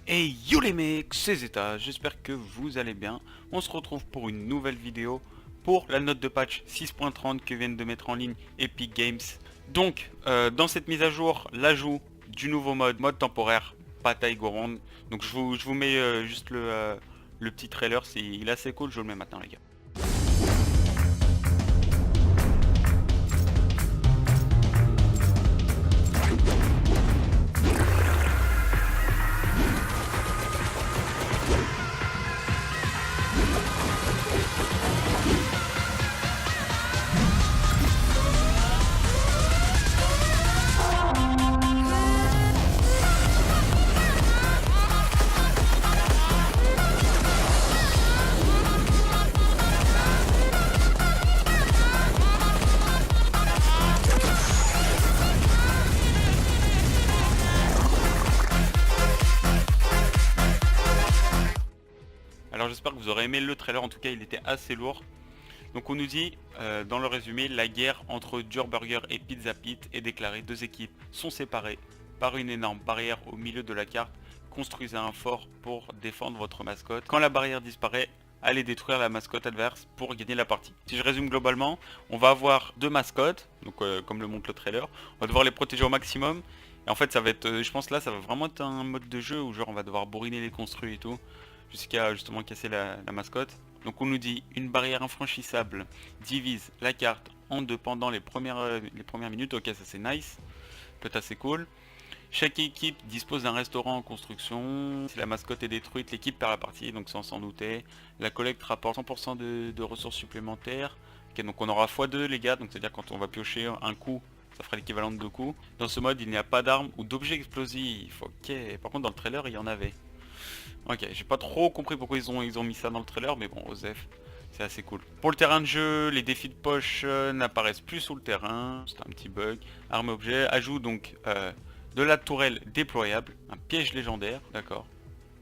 Hey yo les mecs, c'est Zeta, j'espère que vous allez bien. On se retrouve pour une nouvelle vidéo pour la note de patch 6.30 que viennent de mettre en ligne Epic Games. Donc, dans cette mise à jour, l'ajout du nouveau mode temporaire, bataille gourmande. Donc je vous mets juste le petit trailer, il est assez cool, je vous le mets maintenant les gars. Alors j'espère que vous aurez aimé le trailer, en tout cas il était assez lourd. Donc on nous dit dans le résumé, la guerre entre Dur Burger et Pizza Pit est déclarée. Deux équipes sont séparées par une énorme barrière au milieu de la carte. Construisez un fort pour défendre votre mascotte. Quand la barrière disparaît, allez détruire la mascotte adverse pour gagner la partie. Si je résume globalement, on va avoir deux mascottes, donc comme le montre le trailer. On va devoir les protéger au maximum. Et en fait ça va être, je pense là ça va vraiment être un mode de jeu où genre on va devoir bourriner les construits et tout. Jusqu'à justement casser la mascotte. Donc on nous dit une barrière infranchissable divise la carte en deux pendant les premières minutes. Ok, ça c'est nice, peut-être assez cool. Chaque équipe dispose d'un restaurant en construction. Si la mascotte est détruite, l'équipe perd la partie, donc ça on s'en doutait. La collecte rapporte 100% de ressources supplémentaires. Ok, donc on aura x2 les gars, donc c'est à dire quand on va piocher un coup, ça fera l'équivalent de deux coups. Dans ce mode il n'y a pas d'armes ou d'objets explosifs. Ok, par contre dans le trailer il y en avait. Ok, j'ai pas trop compris pourquoi ils ont mis ça dans le trailer, mais bon, Osef, c'est assez cool. Pour le terrain de jeu, les défis de poche n'apparaissent plus sous le terrain, c'est un petit bug. Arme objet, ajout donc de la tourelle déployable, un piège légendaire, d'accord.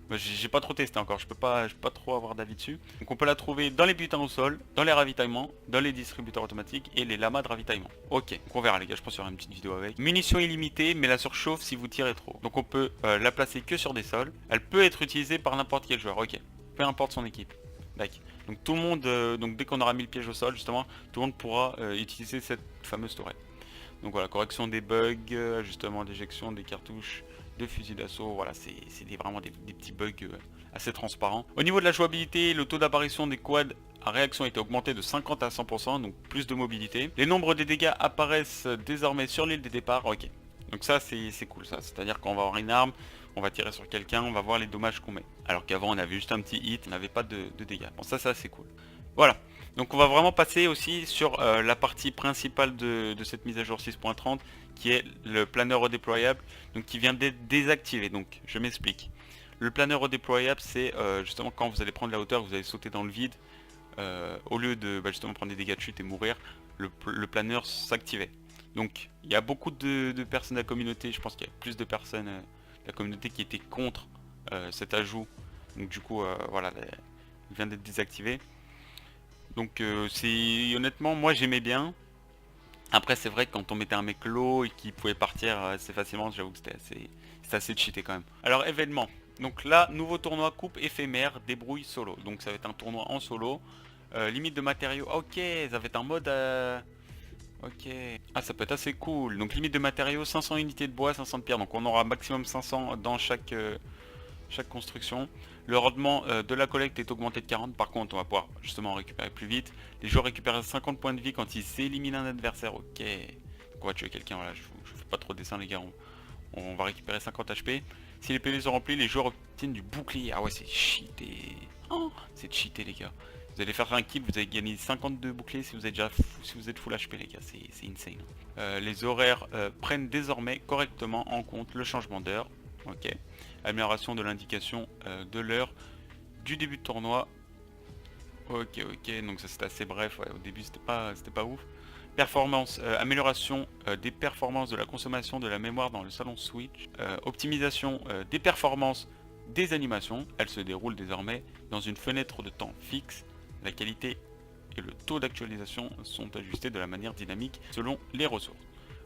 Moi, j'ai pas trop testé encore, je peux pas trop avoir d'avis dessus. Donc on peut la trouver dans les butins au sol, dans les ravitaillements, dans les distributeurs automatiques et les lamas de ravitaillement. Ok, donc on verra les gars, je pense qu'il y aura une petite vidéo avec. Munitions illimitées, mais la surchauffe si vous tirez trop. Donc on peut la placer que sur des sols. Elle peut être utilisée par n'importe quel joueur, ok. Peu importe son équipe. D'accord. Donc tout le monde, donc dès qu'on aura mis le piège au sol justement, tout le monde pourra utiliser cette fameuse tourelle. Donc voilà, correction des bugs, ajustement d'éjection des cartouches de fusil d'assaut, voilà, c'est vraiment des petits bugs assez transparents. Au niveau de la jouabilité, le taux d'apparition des quads à réaction a été augmenté de 50 à 100%, donc plus de mobilité. Les nombres des dégâts apparaissent désormais sur l'île des départs, ok. Donc ça c'est cool ça, c'est-à-dire qu'on va avoir une arme, on va tirer sur quelqu'un, on va voir les dommages qu'on met. Alors qu'avant on avait juste un petit hit, on n'avait pas de dégâts. Bon ça c'est cool. Voilà. Donc on va vraiment passer aussi sur la partie principale de cette mise à jour 6.30 qui est le planeur redéployable, donc qui vient d'être désactivé. Donc je m'explique. Le planeur redéployable c'est justement quand vous allez prendre la hauteur, vous allez sauter dans le vide, au lieu de justement prendre des dégâts de chute et mourir, le planeur s'activait. Donc il y a beaucoup de personnes de la communauté, je pense qu'il y a plus de personnes de la communauté qui étaient contre cet ajout. Donc du coup voilà, il vient d'être désactivé. Donc c'est honnêtement moi j'aimais bien. Après c'est vrai que quand on mettait un mec low et qu'il pouvait partir assez facilement, j'avoue que c'était assez cheaté quand même. Alors événement. Donc là, nouveau tournoi coupe éphémère, débrouille solo. Donc ça va être un tournoi en solo. Limite de matériaux. Ok, ça va être un mode ok. Ah ça peut être assez cool. Donc limite de matériaux, 500 unités de bois, 500 de pierre. Donc on aura maximum 500 dans chaque construction. Le rendement de la collecte est augmenté de 40, par contre on va pouvoir justement récupérer plus vite. Les joueurs récupèrent 50 points de vie quand ils éliminent un adversaire, ok. Donc on va tuer quelqu'un, voilà, je vous fais pas trop de dessin les gars, on va récupérer 50 HP. Si les PV sont remplis, les joueurs obtiennent du bouclier, ah ouais c'est cheaté, oh, c'est cheaté les gars. Vous allez faire un kill, vous allez gagner 52 boucliers si vous êtes si vous êtes full HP les gars, c'est insane. Les horaires prennent désormais correctement en compte le changement d'heure, ok. Amélioration de l'indication de l'heure du début de tournoi. Ok, donc ça c'était assez bref, ouais, au début c'était pas ouf. Performance, amélioration des performances de la consommation de la mémoire dans le salon Switch. Optimisation des performances des animations. Elles se déroulent désormais dans une fenêtre de temps fixe. La qualité et le taux d'actualisation sont ajustés de la manière dynamique selon les ressources.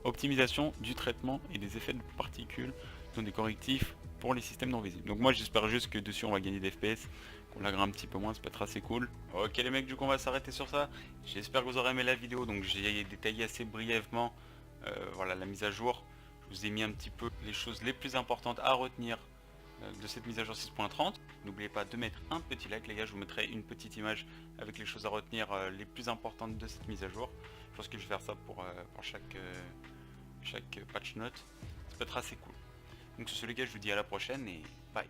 Optimisation du traitement et des effets de particules dont des correctifs pour les systèmes non visibles. Donc moi j'espère juste que dessus on va gagner des FPS, qu'on laguera un petit peu moins, ça peut être assez cool. Ok les mecs, du coup on va s'arrêter sur ça. J'espère que vous aurez aimé la vidéo. Donc j'ai détaillé assez brièvement voilà, la mise à jour. Je vous ai mis un petit peu les choses les plus importantes à retenir de cette mise à jour 6.30. N'oubliez pas de mettre un petit like les gars, je vous mettrai une petite image avec les choses à retenir les plus importantes de cette mise à jour. Je pense que je vais faire ça pour chaque patch note, ça peut être assez cool. Donc sur ce les gars, je vous dis à la prochaine et bye.